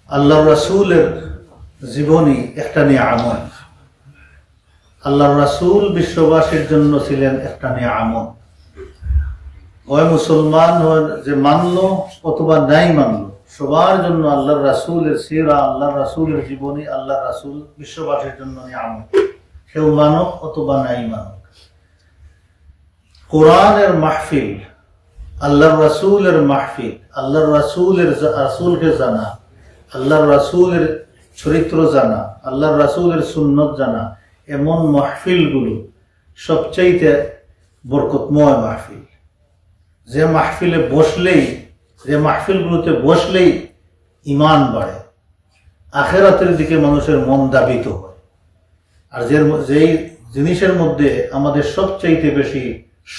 আল্লাহ রাসূলের জীবনী একটা নিয়ামত। আল্লাহ রাসূল বিশ্ববাসীর জন্য ছিলেন একটা নিয়ামত। ওই মুসলমান যে মানলো অথবা নাই মানলো, সবার জন্য আল্লাহর রাসূলের সিরা, আল্লাহর রাসূলের জীবনী, আল্লাহর রাসূল বিশ্ববাসীর জন্য নিয়ামত। কেউ মানক অথবা নাই মানক। কোরআনের মাহফিল, আল্লাহর রাসূলের মাহফিল, আল্লাহর রাসূলকে জানা, আল্লাহর রাসূলের চরিত্র জানা, আল্লাহর রাসূলের সুন্নত জানা, এমন মাহফিলগুলো সবচাইতে বরকতময় মাহফিল। যে মাহফিলে বসলেই, যে মাহফিলগুলোতে বসলেই ঈমান বাড়ে, আখিরাতের দিকে মানুষের মন ধাবিত হয়। আর যেই জিনিসের মধ্যে আমাদের সবচাইতে বেশি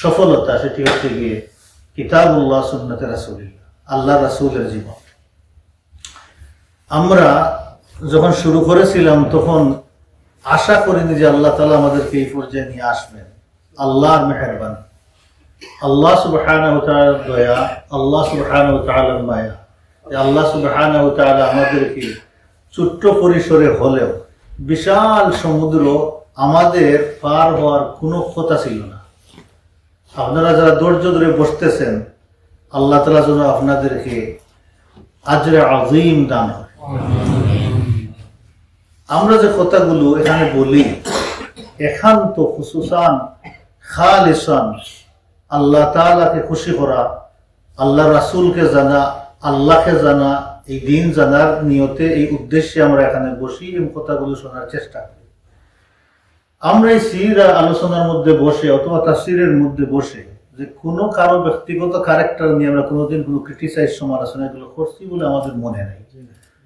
সফলতা, সেটি হচ্ছে গিয়ে কিতাবুল্লাহ, সুন্নতে রাসূলুল্লাহ, আল্লাহ রাসূলের জীবন। আমরা যখন শুরু করেছিলাম তখন আশা করিনি যে আল্লাহ তাআলা আমাদেরকে এই পর্যায়ে নিয়ে আসবেন। আল্লাহর মেহেরবানি, আল্লাহ সুবহানাহু ওয়া তাআলার দয়া, আল্লাহ সুবহানাহু ওয়া তাআলার মায়া। আল্লাহ সুবহানাহু ওয়া তাআলা আমাদেরকে ছোট্ট পরিসরে হলেও বিশাল সমুদ্র আমাদের পার হওয়ার কোনো কথা ছিল না। আপনারা যারা ধৈর্য ধরে বসতেছেন, আল্লাহ তাআলা যেন আপনাদেরকে আজরে আযীম দান করে। আমরা যে কথাগুলো এখানে বলি, একান্ত খুসুসান খালিসান আল্লাহ তাআলাকে খুশি করা, আল্লাহ রাসূলকে জানা, আল্লাহকে জানা, এই দিন জানার নিয়তে, এই উদ্দেশ্যে আমরা এখানে বসি এবং কথাগুলো শোনার চেষ্টা করি। আমরা এই সিরা আলোচনার মধ্যে বসে অথবা তাফসীরের মধ্যে বসে যে কোনো কারো ব্যক্তিগত ক্যারেক্টার নিয়ে আমরা কোনোদিন কোনো ক্রিটিসাইজ, সমালোচনা এগুলো করছি বলে আমাদের মনে নাই।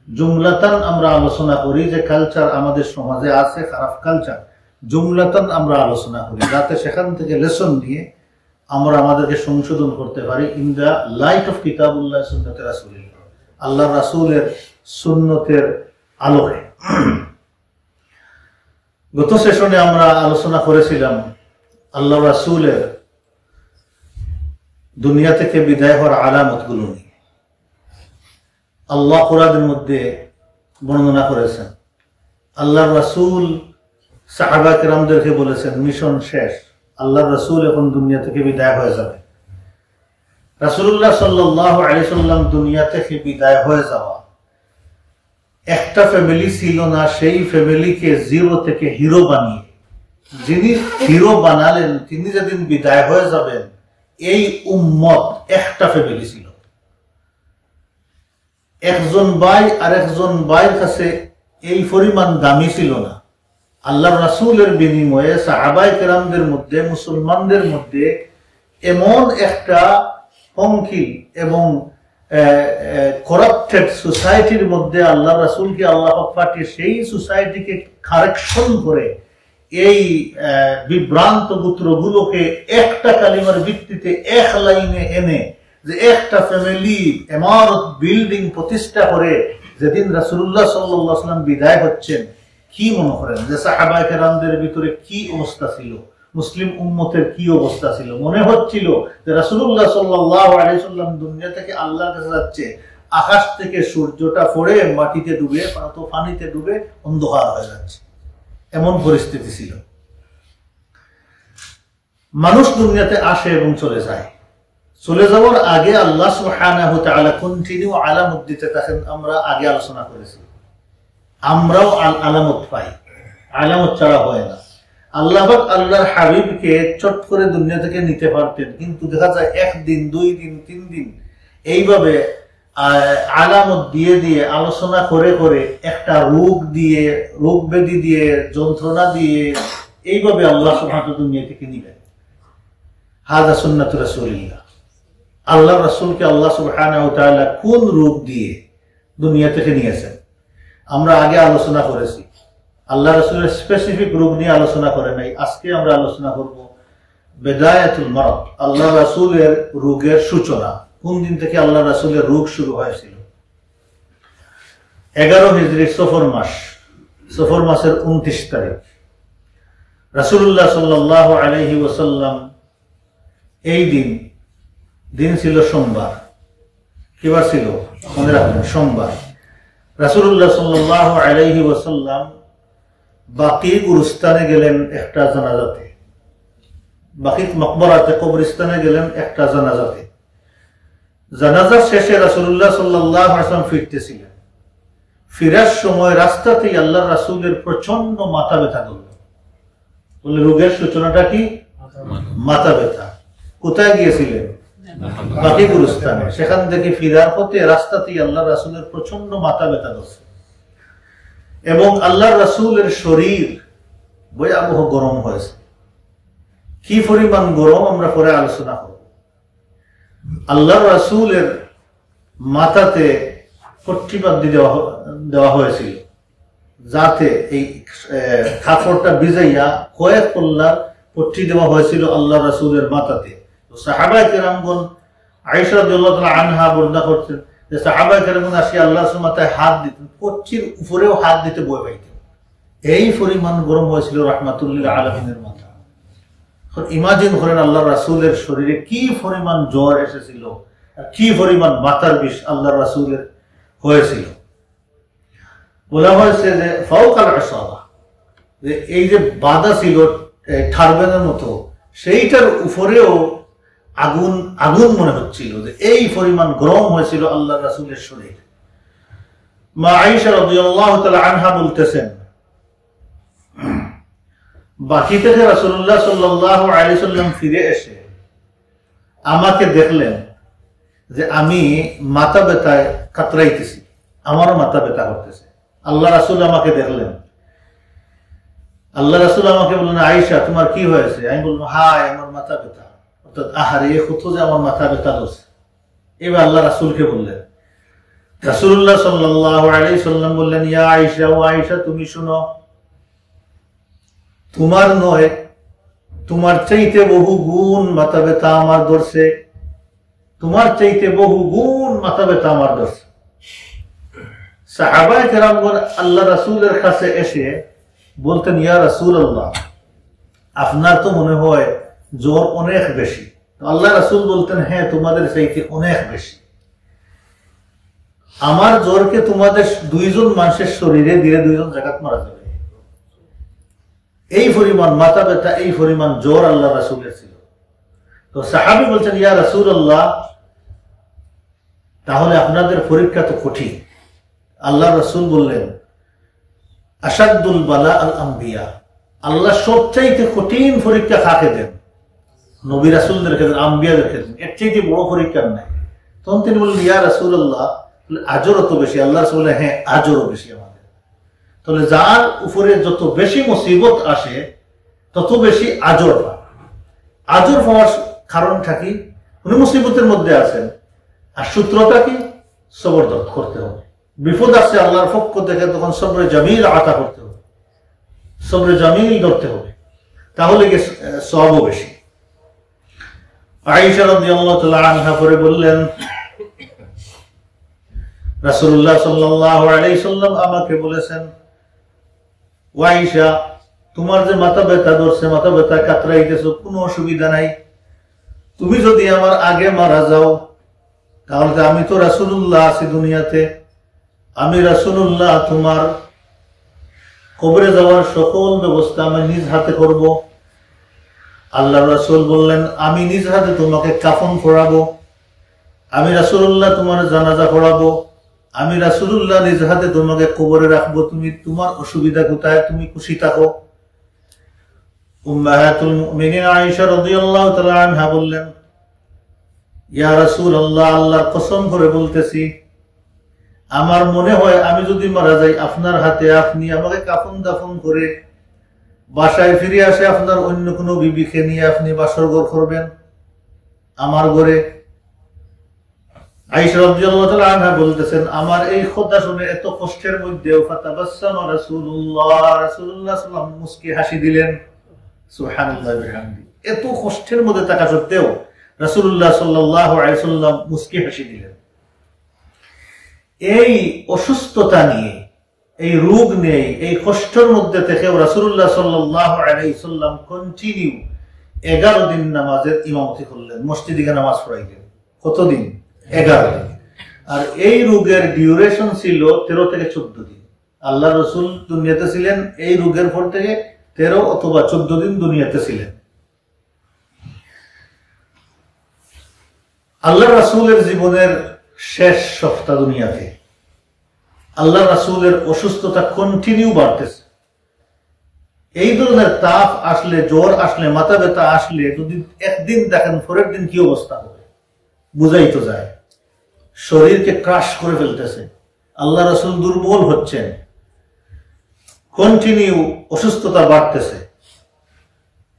জুমলাতান আমরা আলোচনা করি যে কালচার আমাদের সমাজে আছে, খারাপ কালচার, জুমলাতান আমরা আলোচনা করি যাতে সেখান থেকে লেসন নিয়ে আমরা আমাদেরকে সংশোধন করতে পারি ইন দ্য লাইট অফ কিতাবুল্লাহ, সুন্নতে রাসূলুল্লাহ, আল্লাহ রাসূলের সুন্নতের আলোকে। গত সেশনে আমরা আলোচনা করেছিলাম আল্লাহ রাসূলের দুনিয়া থেকে বিদায় হওয়ার আলামতগুলো নিয়ে। আল্লাহ কোরআনের মধ্যে বর্ণনা করেছেন, আল্লাহ রাসূল সাহাবা কেরামদেরকে বলেছেন মিশন শেষ, আল্লাহ রাসূল এখন দুনিয়া থেকে বিদায় হয়ে যাবে। রাসূলুল্লাহ সাল্লাল্লাহু আলাইহি সাল্লাম দুনিয়া থেকে বিদায় হয়ে যাওয়া, একটা ফ্যামিলি ছিল না, সেই ফ্যামিলিকে জিরো থেকে হিরো বানিয়ে, যিনি হিরো বানালেন তিনি যেদিন বিদায় হয়ে যাবেন, এই উম্মত একটা ফ্যামিলি ছিল। একজন ভাই আর একজন ভাইয়ের কাছে এই পরিমাণ দামি ছিল না। আল্লাহ রাসূলের বিনিময়ে সাহাবায়ে কেরামদের মধ্যে, মুসলমানদের মধ্যে এমন একটা পঙ্কি এবং করাপ্টেড সোসাইটির মধ্যে আল্লাহ রাসূলকে আল্লাহ পাঠিয়ে সেই সোসাইটিকে কারেকশন করে এই বিভ্রান্ত গোত্রগুলোকে একটা কালিমার ভিত্তিতে এক লাইনে এনে যে একটা ফ্যামিলি ইমারত বিল্ডিং প্রতিষ্ঠা করে যেদিন রাসূলুল্লাহ সাল্লাল্লাহু আলাইহি ওয়াসাল্লাম বিদায় হচ্ছেন, কি মনে করেন যে সাহাবায়ে কেরামদের ভিতরে কি অবস্থা ছিল, মুসলিম উম্মতের কি অবস্থা ছিল? মনে হচ্ছিল যে রাসূলুল্লাহ সাল্লাল্লাহু আলাইহি ওয়াসাল্লাম দুনিয়া থেকে আল্লাহর কাছে যাচ্ছে, আকাশ থেকে সূর্যটা পড়ে মাটিতে ডুবে, পানিতে ডুবে অন্ধকার হয়ে যাচ্ছে, এমন পরিস্থিতি ছিল। মানুষ দুনিয়াতে আসে এবং চলে যায়, চলে যাওয়ার আগে আল্লাহ সুবহানাহু ওয়া তাআলা কন্টিনিউ আলামত দিতে থাকেন। আমরা আগে আলোচনা করেছি, আমরাও আলামত পাই, আলামত ছাড়া হয় না। আল্লাহ পাক আল্লাহর হাবিবকে চট করে দুনিয়া থেকে নিতে পারতেন, কিন্তু দেখা যায় একদিন, 2 দিন, 3 দিন এইভাবে আলামত দিয়ে দিয়ে, আলোচনা করে করে, একটা রোগ দিয়ে, রোগ ব্যাধি দিয়ে, যন্ত্রণা দিয়ে এইভাবে আল্লাহ সুবহানাহু দুনিয়া থেকে নিবেন। হাযা সুন্নাতুর রাসূলিল্লাহ। আল্লাহ রাসূলকে আল্লাহ সুবহানাহু ওয়া তাআলা কোন রূপ দিয়ে দুনিয়া থেকে নিয়েছেন আমরা আগে আলোচনা করেছি। আল্লাহ রাসূলের স্পেসিফিক রূপ নিয়ে আলোচনা করে নাই। আজকে আমরা আলোচনা করব বিদায়াতুল মারদ, আল্লাহ রাসূলের রোগের সূচনা, কোন দিন থেকে আল্লাহ রাসূলের রোগ শুরু হয়েছিল। 11 হিজরি সফর মাস, সফর মাসের 29 তারিখ রাসূলুল্লাহ সাল্লাল্লাহু আলাইহি ওয়াসাল্লাম, এই দিন ছিল সোমবার। কিবার ছিল মনে রাখবেন, সোমবার। রাসূলুল্লাহ সাল্লাল্লাহু আলাইহি ওয়াসাল্লাম বাকি গুরুস্তানে গেলেন একটা জানাজাতে, বাকি মকবরাতে কবরস্থানে গেলেন একটা জানাজাতে। জানাজা শেষে রাসূলুল্লাহ সাল্লাল্লাহু আলাইহি ওয়াসাল্লাম ফিরতেছিলেন। ফিরার সময় রাস্তাতেই আল্লাহর রাসূলের প্রচন্ড মাথা ব্যথা করল। বলে রোগের সূচনাটা কি? মাথা ব্যথা। কোথায় গিয়েছিলেন? বাকি গুরুস্থানে। সেখান থেকে ফিরার পথে রাস্তাতেই আল্লাহর রাসূলের প্রচন্ড মাথা ব্যথা করছে এবং আল্লাহর রাসূলের শরীর ভয়াবহ গরম হয়েছে। কি পরিমাণ গরম আমরা পরে আলোচনা করব। আল্লাহর রাসূলের মাথাতে পট্টি বাঁধি দেওয়া হয়েছিল যাতে এই কাপড়টা ভিজাইয়া কয়েক পল্লার পট্টি দেওয়া হয়েছিল আল্লাহর রাসূলের মাথাতে। তো সাহাবায়ে কেরামগণ, আয়েশা রাদিয়াল্লাহু তাআলা আনহা বর্ণনা করছেন যে সাহাবায়ে কেরামগণ আসি আল্লাহর রাসূলের মাথায় হাত দিতেন, পট্টির উপরেও হাত দিতে ভয় পাইতেন। এই পরিমাণ গরম হয়েছিল রাহমাতুল্লিল আলামিনের মাথা। ইমাজিন করেন আল্লাহর রাসূলের শরীরে কি পরিমাণ জ্বর এসেছিল, কি পরিমাণ মাথার বিষ আল্লাহর রাসূলের হয়েছিল। বলা হয়েছে যে ফাওকাল ইসাবা, যে এই যে বাধা ছিল টারবানের মতো, সেইটার উপরেও আগুন আগুন মনে হচ্ছিল, যে এই পরিমাণ গরম হয়েছিল আল্লাহর রাসূলের শরীর। মা আয়েশা রাদিয়াল্লাহু তাআলা আনহা বলতেছেন, বাকি থেকে রাসূলুল্লাহ সাল্লাল্লাহু আলাইহি ওয়াসাল্লাম ফিরে এসে আমাকে দেখলেন যে আমি মাথা ব্যথায় কাতরাইতেছি, আমারও মাথা ব্যথা করতেছে। আল্লাহ রাসূল আমাকে দেখলেন, আল্লাহ রাসূল আমাকে বললেন, আয়েশা তোমার কি হয়েছে? আমি বললাম, হায় আমার মাথা ব্যথা, অর্থাৎ আহারে কত যে আমার মাথা ব্যথা করছে। এবার আল্লাহ রাসূলকে বললেন, রাসূলুল্লাহ সাল্লাল্লাহু আলাইহি ওয়াসাল্লাম বললেন, ইয়া আয়েশা, ও আয়েশা তুমি শুনো, তোমার নয়, তোমার চাইতে বহু গুণ মাথা ব্যথা আমার ধরছে, তোমার চাইতে বহু গুণ মাথা ব্যথা আমার ধরছে। সাহাবায়ে কেরামগণ আল্লাহ রাসূলের কাছে এসে বলতেন, ইয়া রাসূলুল্লাহ, আপনার তো মনে হয় জ্বর অনেক বেশি। আল্লাহ রাসূল বলতেন, হ্যাঁ তোমাদের চাইতে অনেক বেশি। আমার জ্বরকে তোমাদের দুইজন মানুষের শরীরে দিলে দুইজন জায়গাত মারা যাবে। এই পরিমাণ মাথা ব্যথা, এই পরিমাণ জ্বর আল্লাহ রাসূলের ছিল। তো সাহাবী বলছেন, ইয়া রাসূলুল্লাহ, তাহলে আপনাদের পরীক্ষা তো কঠিন। আল্লাহ রাসূল বললেন, আশাদ্দুল বালা আল আম্বিয়া, আল্লাহ সবচাইতে কঠিন পরীক্ষা কাকে দেন? নবী রাসূলদেরকে দেন, আম্বিয়াদেরকে দেন, এর চাইতে বড় পরীক্ষা নাই। তখন তিনি বললেন, ইয়া রাসূলুল্লাহ, আজরও তো বেশি। আল্লাহ রাসূল বললেন, হ্যাঁ আজরও বেশি আমাদের। তাহলে যার উপরে যত বেশি মুসিবত আসে তত বেশি আজর পায়। আজর পাওয়ার কারণটা কি? উনি মুসিবতের মধ্যে আছেন, আর সূত্রটা কি? সবর করতে হবে। বিপদ আসছে আল্লাহর পক্ষ থেকে, তখন সবরে জামিল আতা করতে হবে, সবরে জামিল ধরতে হবে, তাহলে কি সওয়াবও বেশি। আয়েশা রাদিয়াল্লাহু তাআলা আনহা পরে বললেন, রাসূলুল্লাহ সাল্লাল্লাহু আলাইহি ওয়াসাল্লাম আমাকে বলেছেন, ও আয়েশা, তোমার যে মাথা ব্যথা ধরছে, মাথা ব্যথা কাতরাইতেছো, কোনো অসুবিধা নাই। তুমি যদি আমার আগে মারা যাও, তাহলে আমি তো রাসূলুল্লাহ আছি দুনিয়াতে, আমি রাসূলুল্লাহ তোমার কবরে যাওয়ার সকল ব্যবস্থা আমি নিজ হাতে করব। আল্লাহর রাসূল বললেন, আমি নিজ হাতে তোমাকে কাফন পরাবো, আমি রাসূলুল্লাহ তোমার জানাজা পড়াবো, আমি রাসূলুল্লাহ নিজ হাতে তোমাকে কবরে রাখবো। তুমি তোমার অসুবিধা কোথায়? তুমি খুশি থাকো। উম্মাহাতুল মুমিনিন আয়েশা রাদিয়াল্লাহু তাআলা আনহা বললেন, ইয়া রাসূলুল্লাহ, আল্লাহর কসম করে বলতেছি, আমার মনে হয় আমি যদি মারা যাই আপনার হাতে, আপনি আমাকে কাফন দাফন করে বাসায় ফিরে আসে আপনার অন্য কোনো বিবিকে নিয়ে আপনি বাসর ঘর করবেন আমার ঘরে। আয়েশা রাদিয়াল্লাহু তাআলা আনহা বলতেছেন, আমার এই কথা শুনে এত কষ্টের মধ্যেও ফাতাবাসসামা রাসূলুল্লাহ, রাসূলুল্লাহ সাল্লাল্লাহু আলাইহি ওয়াসাল্লাম মুস্কি হাসি দিলেন। সুবহানাল্লাহি ওয়া বিহামদিহি। এত কষ্টের মধ্যে থাকা সত্ত্বেও রাসূলুল্লাহ সাল্লাল্লাহু আলাইহি ওয়াসাল্লাম মুস্কি হাসি দিলেন। এই অসুস্থতা নিয়ে, এই রোগ নেই, এই কষ্টের মধ্যে থেকেও রাসূলুল্লাহ সাল্লাল্লাহু আলাইহি ওয়াসাল্লাম কন্টিনিউ 11 দিন নামাজের ইমামতি করলেন, মসজিদে নামাজ পড়াইলেন। কতদিন? 11 দিন। আর এই রোগের ডিউরেশন ছিল 13 থেকে 14 দিন। আল্লাহ রসুল দুনিয়াতে ছিলেন এই রোগের পর থেকে 13 অথবা 14 দিন দুনিয়াতে ছিলেন। আল্লাহ রাসূলের জীবনের শেষ সপ্তাহ দুনিয়াতে আল্লাহ রাসূলের অসুস্থতা কন্টিনিউ বাড়তেছে। এই ধরনের তাপ আসলে, জ্বর আসলে, মাথা ব্যথা আসলে যদি একদিন দেখেন পরের দিন কি অবস্থা হবে বুঝাই তো যায়। শরীরকে ক্রাশ করে ফেলতেছে, আল্লাহ রাসূল দুর্বল হচ্ছেন, কন্টিনিউ অসুস্থতা বাড়তেছে।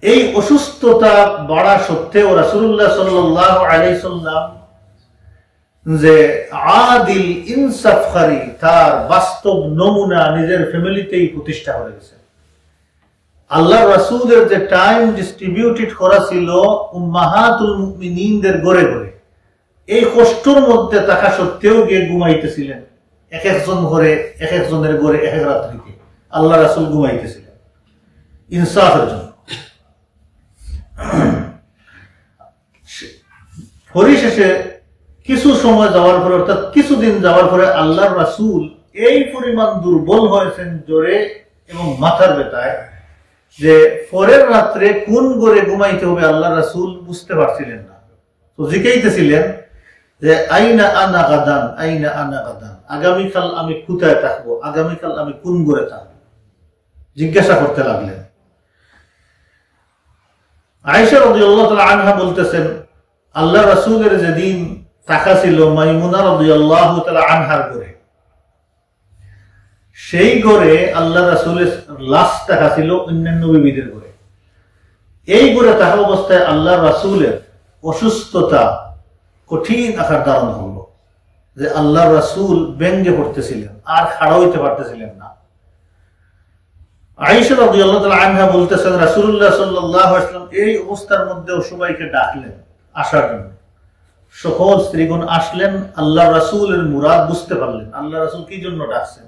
এই অসুস্থতা বাড়া সত্ত্বেও রাসূলুল্লাহ সাল্লাল্লাহু আলাইহি সাল্লাম যে আদিল ইনসাফকারী, তার বাস্তব নমুনা নিজের ফ্যামিলিতেই প্রতিষ্ঠা হয়ে গেছে। আল্লাহ রাসূলের যে টাইম ডিস্ট্রিবিউটেড করা ছিল উম্মাহাতুল মুমিনিনদের ঘরে ঘরে, এই কষ্টের মধ্যে থাকা সত্ত্বেও গিয়ে ঘুমাইতেছিলেন এক একজন ঘরে, এক একজনের ঘরে এক এক রাত্রিতে আল্লাহ রাসূল ঘুমাইতেছিলেন ইনসাফের জন্য। পরিশেষে কিছু সময় যাওয়ার পরে, অর্থাৎ কিছুদিন যাওয়ার পরে আল্লাহ রাসূল এই পরিমাণ দুর্বল হয়েছেন জ্বরে এবং মাথার ব্যথায় যে পরের রাত্রে কোন ঘরে ঘুমাইতে হবে আল্লাহ রাসূল বুঝতে পারছিলেন না। তো জিজ্ঞাইতেছিলেন যে আইনা আনা গাদান, আইনা আনা গাদান, আগামীকাল আমি কোথায় থাকবো, আগামীকাল আমি কোন ঘরে থাকবো, জিজ্ঞাসা করতে লাগলেন। আয়েশা রাদিয়াল্লাহু তাআলা আনহা বলতেছেন, আল্লাহ রাসূলের যেদিন থাকা ছিল মাইমুনা রাদিয়াল্লাহু তাআলা আনহার ঘরে, সেই ঘরে আল্লাহ রাসূলের লাশ থাকা ছিল অন্যান্য বিবিদের ঘরে। এই ঘরে থাকা অবস্থায় আল্লাহ রাসূলের অসুস্থতা কঠিন আকার ধারণ হলো যে আল্লাহ রাসূল ব্যঙ্গে পড়তেছিলেন, আর খাড়া হইতে পারতেছিলেন না। আয়েশা রাদিয়াল্লাহু তাআলা আনহা বলতেছেন, রাসূলুল্লাহ সাল্লাল্লাহু আলাইহি ওয়াসাল্লাম এই অবস্থার মধ্যেও সবাইকে ডাকলেন আসার জন্য। সকল স্ত্রীগণ আসলেন, আল্লাহ রাসূলের মুরাদ বুঝতে পারলেন আল্লাহ রাসূল কি জন্য ডাকছেন।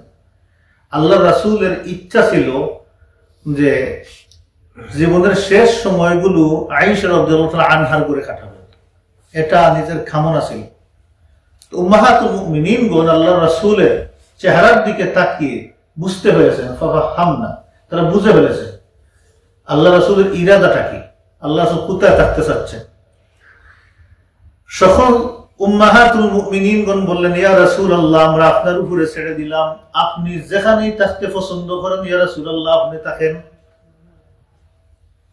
আল্লাহ রাসূলের ইচ্ছা ছিল যে জীবনের শেষ সময়গুলো আয়েশা রাদিয়াল্লাহু তাআলা আনহার ঘরে কাটাবেন, এটা নিজের কামনা ছিল। উম্মাহাতুল মুমিনিনগণ আল্লাহ রাসূলের চেহারার দিকে তাকিয়ে বুঝতে পেরেছেন, ফাফাহামনা, তারা বুঝে ফেলেছেন আল্লাহ রাসূলের ইরাদাটা কি, আল্লাহ রাসূল কোথায় থাকতে চাচ্ছেন। সকল উম্মাহাতুল মুমিনিনগণ বললেন, ইয়া রাসূলুল্লাহ, আমরা আপনার উপরে ছেড়ে দিলাম, আপনি যেখানেই থাকতে পছন্দ করেন ইয়া রাসূলুল্লাহ আপনি থাকেন।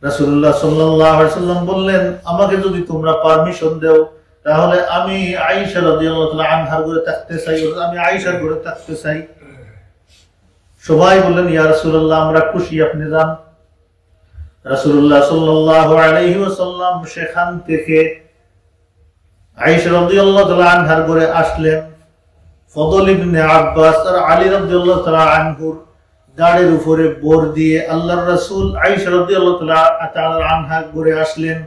রাসূলুল্লাহ সাল্লাল্লাহু আলাইহি ওয়াসাল্লাম বললেন, আমাকে যদি তোমরা পারমিশন দাও তাহলে আমি আয়েশা রাদিয়াল্লাহু তাআলা আনহার ঘরে থাকতে চাই, আমি আয়েশার ঘরে থাকতে চাই। সবাই বললেন, ইয়া রাসূলুল্লাহ আমরা খুশি, আপনি যান। রাসূলুল্লাহ সাল্লাল্লাহু আলাইহি ওয়াসাল্লাম সেখান থেকে আয়েশা রাদিয়াল্লাহু তাআলা আনহার ঘরে আসলেন। ফদল ইবনে আব্বাস আর আলী রাদিয়াল্লাহু তাআলা আনহুর দাড়ের উপরে বোর দিয়ে আল্লাহর রাসূল আয়েশা রাদিয়াল্লাহু তাআলা আনহার ঘরে আসলেন।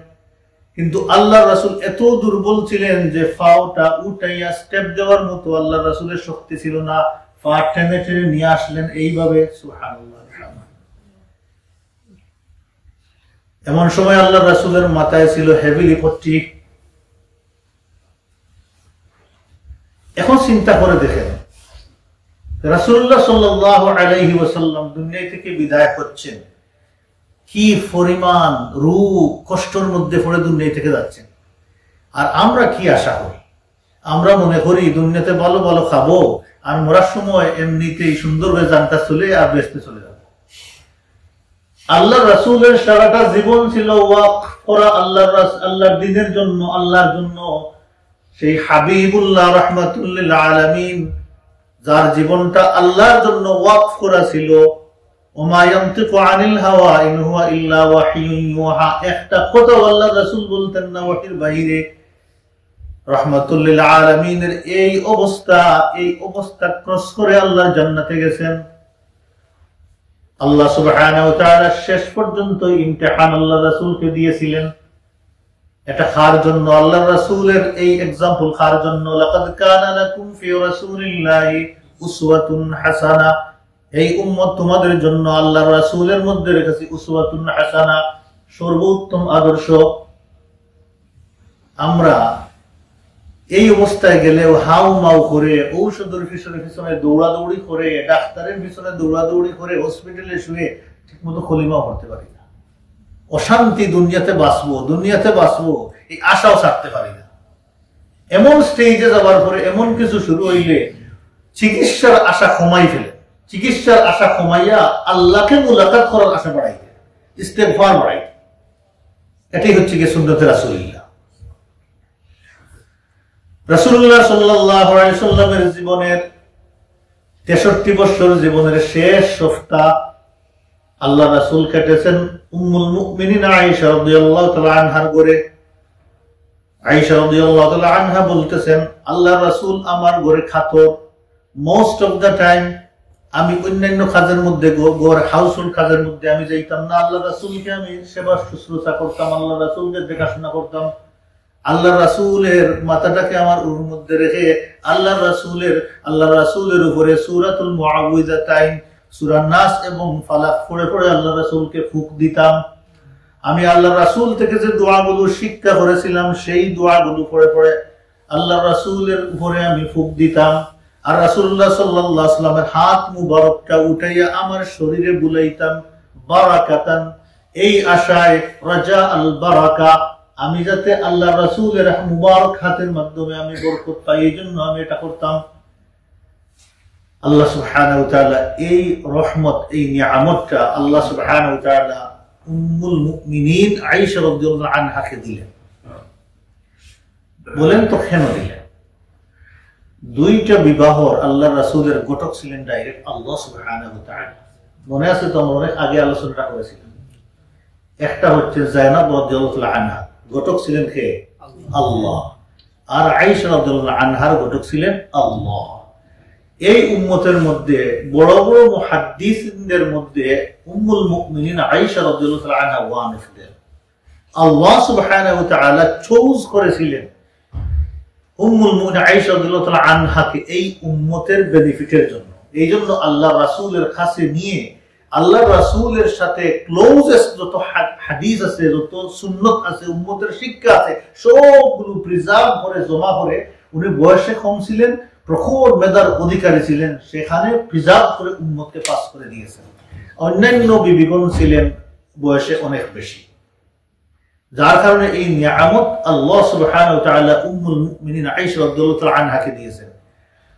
কিন্তু আল্লাহর রাসূল এত দুর্বল ছিলেন যে পাওটা উঠাইয়া স্টেপ দেওয়ার মতো আল্লাহর রাসূলের শক্তি ছিল না, পা টেনে টেনে নিয়ে আসলেন এইভাবে। সুবহানাল্লাহ। এমন সময় আল্লাহর রাসূলের মাথায় ছিল হেভিলি পট্টি। এখন চিন্তা করে দেখেন, রাসূলুল্লাহ সাল্লাল্লাহু আলাইহি ওয়াসাল্লাম দুনিয়া থেকে বিদায় হচ্ছেন, কি পরিমাণ রোগ কষ্টের মধ্যে পড়ে দুনিয়া থেকে যাচ্ছেন। আর আমরা কি আশা করি, আমরা মনে করি দুনিয়াতে ভালো ভালো খাবো আর মরার সময় এমনিতেই সুন্দরভাবে জানটা চলে আর বেহেশতে চলে যাবো। আল্লাহ রাসূলের সারাটা জীবন ছিল ওয়াকফ করা আল্লাহর দ্বীনের জন্য, আল্লাহর জন্য। সেই হাবিবুল্লাহ রাহমাতুল লিল আলামিন যার জীবনটা আল্লাহর জন্য ওয়াকফ করা ছিল, ওমা ইয়ানতিকু আনিল হাওয়া ইন হুয়া ইল্লা ওয়াহিয়ুন ইউহা, একটা কথা আল্লাহর রাসূল বলতেন না ওহীর বাইরে। রাহমাতুল লিল আলামিনের এই অবস্থা ক্রস করে আল্লাহর জান্নাতে গেছেন। আল্লাহ সুবহানাহু ওয়া তাআলা শেষ পর্যন্ত ইমতিহান আল্লাহর রাসূলকে দিয়েছিলেন। এটা খার জন্য, আল্লাহর রাসূলের এই एग्जांपल খার জন্য। লাকাদ কানা লাকুম ফি রাসূলিল্লাহি উসওয়াতুন হাসানা, এই উম্মত তোমাদের জন্য আল্লাহর রাসূলের মধ্যে রেখেছি উসওয়াতুন হাসানা, সর্বোত্তম আদর্শ। আমরা এই অবস্থায় গেলেও হাউ মাউ করে, ঔষধের পিছনে দৌড়াদৌড়ি করে, ডাক্তারের পিছনে দৌড়াদৌড়ি করে, হসপিটালে শুয়ে ঠিক মতো কলিমা পড়তে পারি না। অশান্তি, দুনিয়াতে বাঁচবো এই আশাও ছাড়তে পারি না। এমন স্টেজে যাওয়ার পরে এমন কিছু শুরু হইলে চিকিৎসার আশা কমাই ফেলে, চিকিৎসার আশা কমাইয়া আল্লাহকে মুলাকাত করার আশা বাড়াই, ইস্তেগফার বাড়াই। এটাই হচ্ছে কি সুন্নতে রাসূলুল্লাহ। রাসূলুল্লাহ সাল্লাল্লাহু আলাইহি সাল্লামের জীবনের 63 বছর জীবনের শেষ সপ্তাহ আল্লাহ রাসূল কেটেছেন উম্মুল মুমিনিন আয়েশা রাদিয়াল্লাহু তাআলা আনহার ঘরে। আয়েশা রাদিয়াল্লাহু তাআলা আনহা বলতেছেন, আল্লাহ রাসূল আমার ঘরে খাতো। মোস্ট অফ দ্য টাইম আমি অন্যান্য কাজের মধ্যে, ঘর হাউসহোল্ড কাজের মধ্যে আমি যাইতাম না। আল্লাহ রাসূলকে আমি সেবা শুশ্রূষা করতাম, আল্লাহ রাসূলকে দেখাশোনা করতাম। আল্লাহ রাসূলের মাথাটাকে আমার উর মধ্যে রেখে আল্লাহ রাসূলের উপরে সূরাতুল মুআউযিজাতাইন, সূরা নাস এবং ফালাক পড়ে পড়ে আল্লাহ রাসূলকে ফুঁক দিতাম। আমি আল্লাহ রাসূল থেকে যে দোয়াগুলো শিক্ষা করেছিলাম সেই দোয়াগুলো পড়ে পড়ে আল্লাহ রাসূলের উপরে আমি ফুঁক দিতাম। আর রাসূলুল্লাহ সাল্লাল্লাহু আলাইহি ওয়াসাল্লামের হাত মুবারকটা উঠাইয়া আমার শরীরে বুলাইতাম, বারাকাতান, এই আশায়, রাজা আল বারাকা, আমি যাতে আল্লাহ রাসূলের মুবারক হাতের মাধ্যমে আমি বরকত পাই, এই জন্য আমি এটা করতাম। আল্লাহ সুবহানাহু ওয়া তাআলা এই রহমত, এই নিয়ামতটা আল্লাহ সুবহানাহু ওয়া তাআলা উম্মুল মুমিনিন আয়েশা রাদিয়াল্লাহু আনহাকে দিলেন। বলেন তো কেন দিলেন? দুইটা বিবাহর আল্লাহ রাসূলের ঘটক ছিলেন ডাইরেক্ট আল্লাহ সুবহানাহু ওয়া তাআলা। মনে আছে তো, আমরা অনেক আগে আলোচনা করেছিলাম। একটা হচ্ছে যায়নাব রাদিয়াল্লাহু আনহা, ঘটক ছিলেন কে? আল্লাহ। আর আয়েশা রাদিয়াল্লাহু আনহার ঘটক ছিলেন আল্লাহ। এই উম্মতের মধ্যে বড় বড় মুহাদ্দিসিনদের মধ্যে উম্মুল মুমিনিন আয়েশা রাদিয়াল্লাহু আনহা ওয়ান অফ দেম। আল্লাহ সুবহানাহু ওয়া তাআলা চুজ করেছিলেন উম্মুল মুমিনিন আয়েশা রাদিয়াল্লাহু আনহাকে এই উম্মতের বেনিফিটের জন্য। এই জন্য আল্লাহ রাসূলের কাছে নিয়ে আল্লাহ রাসূলের সাথে ক্লোজেস্ট যত হাদিস আছে, যত সুন্নত আছে, উম্মতের শিক্ষা আছে, সবগুলো প্রিজার্ভ করে জমা করে, উনি বয়সে কম ছিলেন, প্রখর মেধার অধিকারী ছিলেন, সেখানে প্রিজার্ভ করে উম্মতকে পাস করে দিয়েছেন। অন্যান্য বিবিগণ ছিলেন বয়সে অনেক বেশি, যার কারণে এই নিয়ামত আল্লাহ সুবহানাহু ওয়া তাআলা উম্মুল মুমিনিন আয়েশা রাদিয়াল্লাহু আনহাকে দিয়েছেন।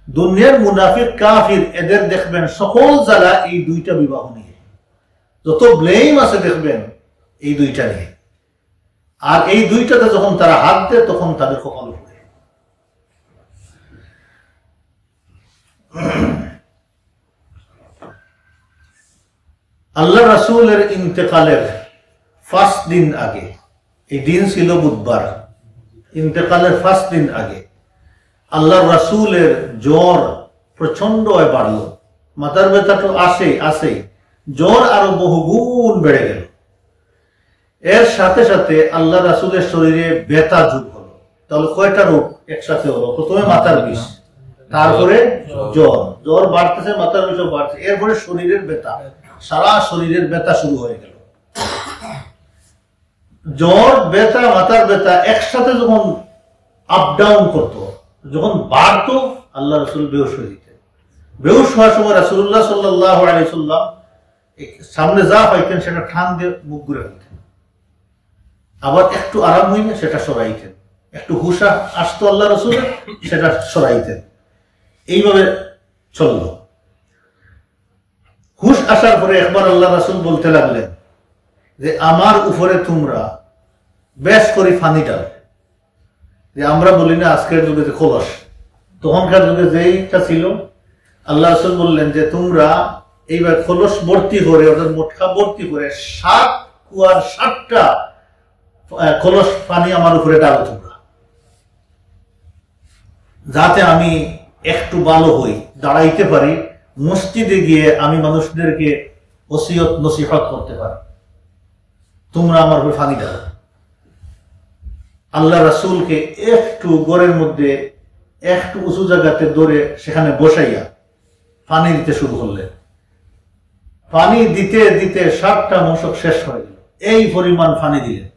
দুনিয়ার মুনাফিক কাফির এদের দেখবেন সকল জ্বালা এই দুইটা বিবাহ নিয়ে, যত ব্লেম আছে দেখবেন এই দুইটা নিয়ে। আর এই দুইটাতে যখন তারা হাত দেয় তখন তাদের কপাল পড়ে। আল্লাহ রাসূলের ইন্তেকালের 5 দিন আগে, এই দিন ছিল বুধবার, ইন্তেকালের 5 দিন আগে আল্লাহ রাসূলের জ্বর প্রচন্ড হয়ে বাড়লো। মাথার ব্যথা তো আসেই, জ্বর আরো বহুগুণ বেড়ে গেল। এর সাথে সাথে আল্লাহ রাসূলের শরীরে ব্যথা যোগ হলো। তাহলে কয়টা রোগ একসাথে হলো? প্রথমে মাথার বিষ, তারপরে জ্বর বাড়তেছে, মাথার বিষও বাড়ছে, এরপরে শরীরের ব্যথা, সারা শরীরের ব্যথা শুরু হয়ে গেল। জ্বর, ব্যথা, মাথার ব্যথা একসাথে যখন আপ ডাউন করতো, যখন বাড়তো, আল্লাহ রাসূল বেহুশ হয়ে যেতেন। বেহুশ হওয়ার সময় রাসূলুল্লাহ সাল্লাল্লাহু আলাইহি সাল্লাম সামনে যা পাইতেন সেটা ঠান দিয়ে মুখ ঘুরে ফেলতেন, আবার একটু আরাম হইলে সেটা সরাইতেন, একটু হুশ আসতো আল্লাহ রাসূলের, সেটা সরাইতেন। এইভাবে চলল। হুশ আসার পরে একবার আল্লাহ রাসূল বলতে লাগলেন যে আমার উপরে তোমরা বেশ করে পানি ডাল। যে আমরা বলি না আজকের যুগে যে কলস, তখনকার যুগে যেইটা ছিল, আল্লাহ রাসূল বললেন যে তোমরা এইবার কলস ভর্তি করে, অর্থাৎ মোটকা ভর্তি করে 7 কুয়ার 7টা কলস পানি আমার উপরে ডালো তোমরা, যাতে আমি একটু ভালো হই, দাঁড়াইতে পারি, মসজিদে গিয়ে আমি মানুষদেরকে ওসিয়ত নসিহত করতে পারি। তোমরা আমার উপরে পানি ডালো। আল্লাহ রাসূলকে একটু ঘরের মধ্যে একটু উঁচু জায়গাতে ধরে সেখানে বসাইয়া পানি দিতে শুরু করলেন। পানি দিতে দিতে 7টা মশক শেষ হয়ে গেল। এই পরিমাণ পানি দিলেন।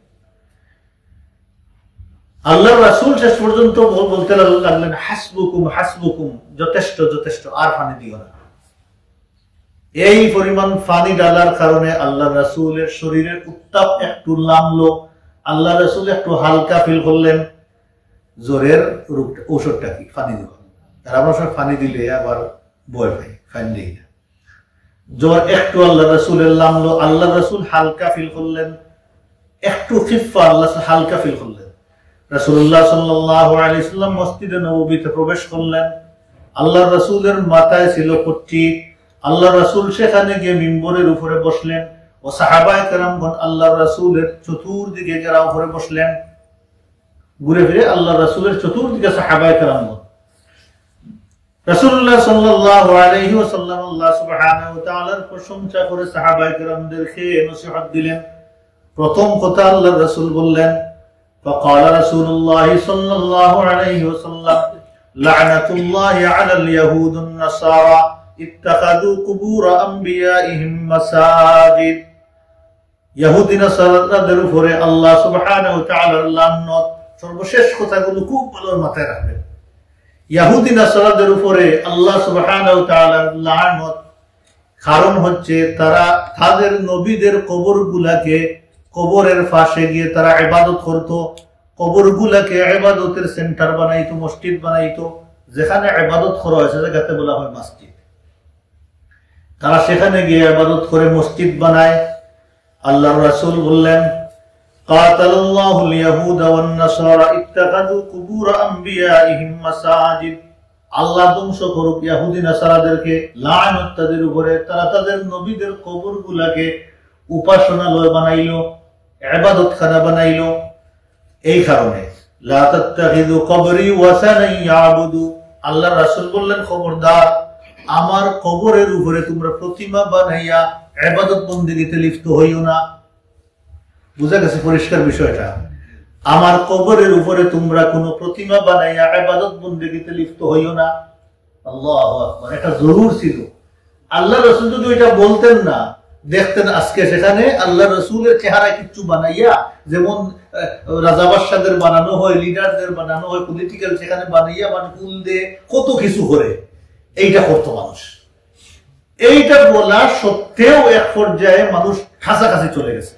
আল্লাহ রাসূল শেষ পর্যন্ত বলতে লাগলেন হাসবুকুম হাসবুকুম, যথেষ্ট যথেষ্ট, আর পানি দিও না। এই পরিমাণ পানি ডালার কারণে আল্লাহ রাসূলের শরীরের উত্তাপ একটু নামলো, আল্লাহ রাসূল একটু হালকা ফিল করলেন। জ্বরের ঔষধটা কি? পানি দিব। আর আমরা সব পানি দিলে আবার ভয় পাই, পানি দিই না। জ্বর একটু আল্লাহ রাসূলের নামলো, আল্লাহ রাসূল হালকা ফিল করলেন, একটু খিফা আল্লাহ হালকা ফিল করলেন। রাসূলুল্লাহ সাল্লাল্লাহু আলাইহি সাল্লাম মসজিদে নববীতে প্রবেশ করলেন। আল্লাহ রাসূলের মাথায় ছিল পট্টি। আল্লাহ রাসূল সেখানে গিয়ে মিম্বরের উপরে বসলেন ও সাহাবায়ে কেরামগণ আল্লাহ রাসূলের চতুর্দিকে ঘেরাও করে বসলেন। ঘুরে ফিরে আল্লাহ রাসূলের চতুর্দিকে সাহাবায়ে কেরামগণ। রাসূলুল্লাহ সাল্লাল্লাহু আলাইহি ওয়াসাল্লাম আল্লাহ সুবহানাহু ওয়া তাআলার প্রশংসা করে সাহাবায়ে কেরামদেরকে নসিহত দিলেন। প্রথম কথা আল্লাহ রাসূল বললেন, فقال رسول الله صلى الله عليه وسلم لعنة الله على اليهود النصارى اتخذوا قبور انبيائهم مساجد। ইহুদি নাসারাদের উপরে আল্লাহ সুবহানাহু ওয়া তাআলার লানত। সর্বশেষ কথাগুলো খুব ভালো মাথায় রাখবেন। ইহুদি নাসারাদের উপরে আল্লাহ সুবহানাহু ওয়া তাআলার লানত, কারণ হচ্ছে তারা তাদের নবীদের কবরগুলাকে, কবরের পাশে গিয়ে তারা ইবাদত করত, কবরগুলাকে ইবাদতের সেন্টার বানাইতো, মসজিদ বানাইতো। যেখানে ইবাদত করা হয় সেটাকে বলা হয় মসজিদ। তারা সেখানে গিয়ে ইবাদত করে মসজিদ বানায়। আল্লাহর রাসূল বললেন, কাতালাল্লাহুল ইয়াহুদা ওয়ান নাসারা ইত্তাখাযু কুবুর আম্বিয়াইহিম মাসাজিদ। আল্লাহ ধ্বংস করুক ইহুদি নাসারাদেরকে, লানত তাদের উপরে। তারা তাদের নবীদের কবরগুলাকে উপাসনালয় বানাইলো, ইবাদতখানা বানাইলো। এই কারণে লা তাত্তাখিযু কবরি ওয়াসানান ইয়াবুদু। আল্লাহর রাসূল বললেন, খবরদার, আমার কবরের উপরে তোমরা প্রতিমা বানাইয়া ইবাদত বন্দেগীতে লিপ্ত হইও না। বুঝা গেছে পরিষ্কার বিষয়টা? আমার কবরের উপরে তোমরা কোনো প্রতিমা বানাইয়া ইবাদত বন্দেগীতে লিপ্ত হইও না। আল্লাহু আকবার। এটা জরুর ছিল। আল্লাহ রাসূল যদি এটা বলতেন না, দেখতেন আজকে সেখানে আল্লাহ রাসূলের চেহারায় কিছু বানাইয়া, যেমন রাজা বাদশাদের বানানো হয়, লিডারদের বানানো হয়, পলিটিক্যাল সেখানে বানাইয়া মানে ফুল দিয়ে কত কিছু করে, এইটা করতো মানুষ। এইটা বলা সত্ত্বেও এক পর্যায়ে মানুষ কাছাকাছি চলে গেছে,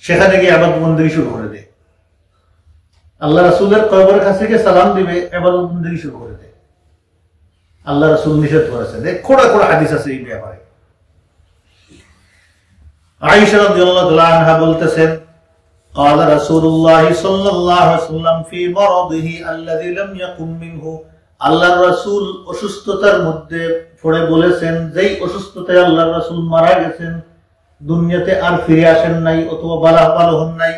সেখানে গিয়ে ইবাদত বন্দেগী শুরু করে দেয়। আল্লাহ রাসূলের কবরের কাছে গিয়ে সালাম দিবে, ইবাদত বন্দেগী শুরু করে দেয়। আল্লাহ রাসূল নিষেধ করেছেন। খোড়া খোড়া হাদিস আছে এই ব্যাপারে। আয়েশা রাদিয়াল্লাহু তাআলা আনহা বলতেছেন, قال رسول الله صلى الله عليه وسلم في مرضه الذي لم يقم منه। আল্লাহর রাসূল অসুস্থতার মধ্যে পড়ে বলেছেন, যেই অসুস্থতায় আল্লাহর রাসূল মারা গেছেন, দুনিয়াতে আর ফিরে আসেন নাই অথবা ভালো হন নাই।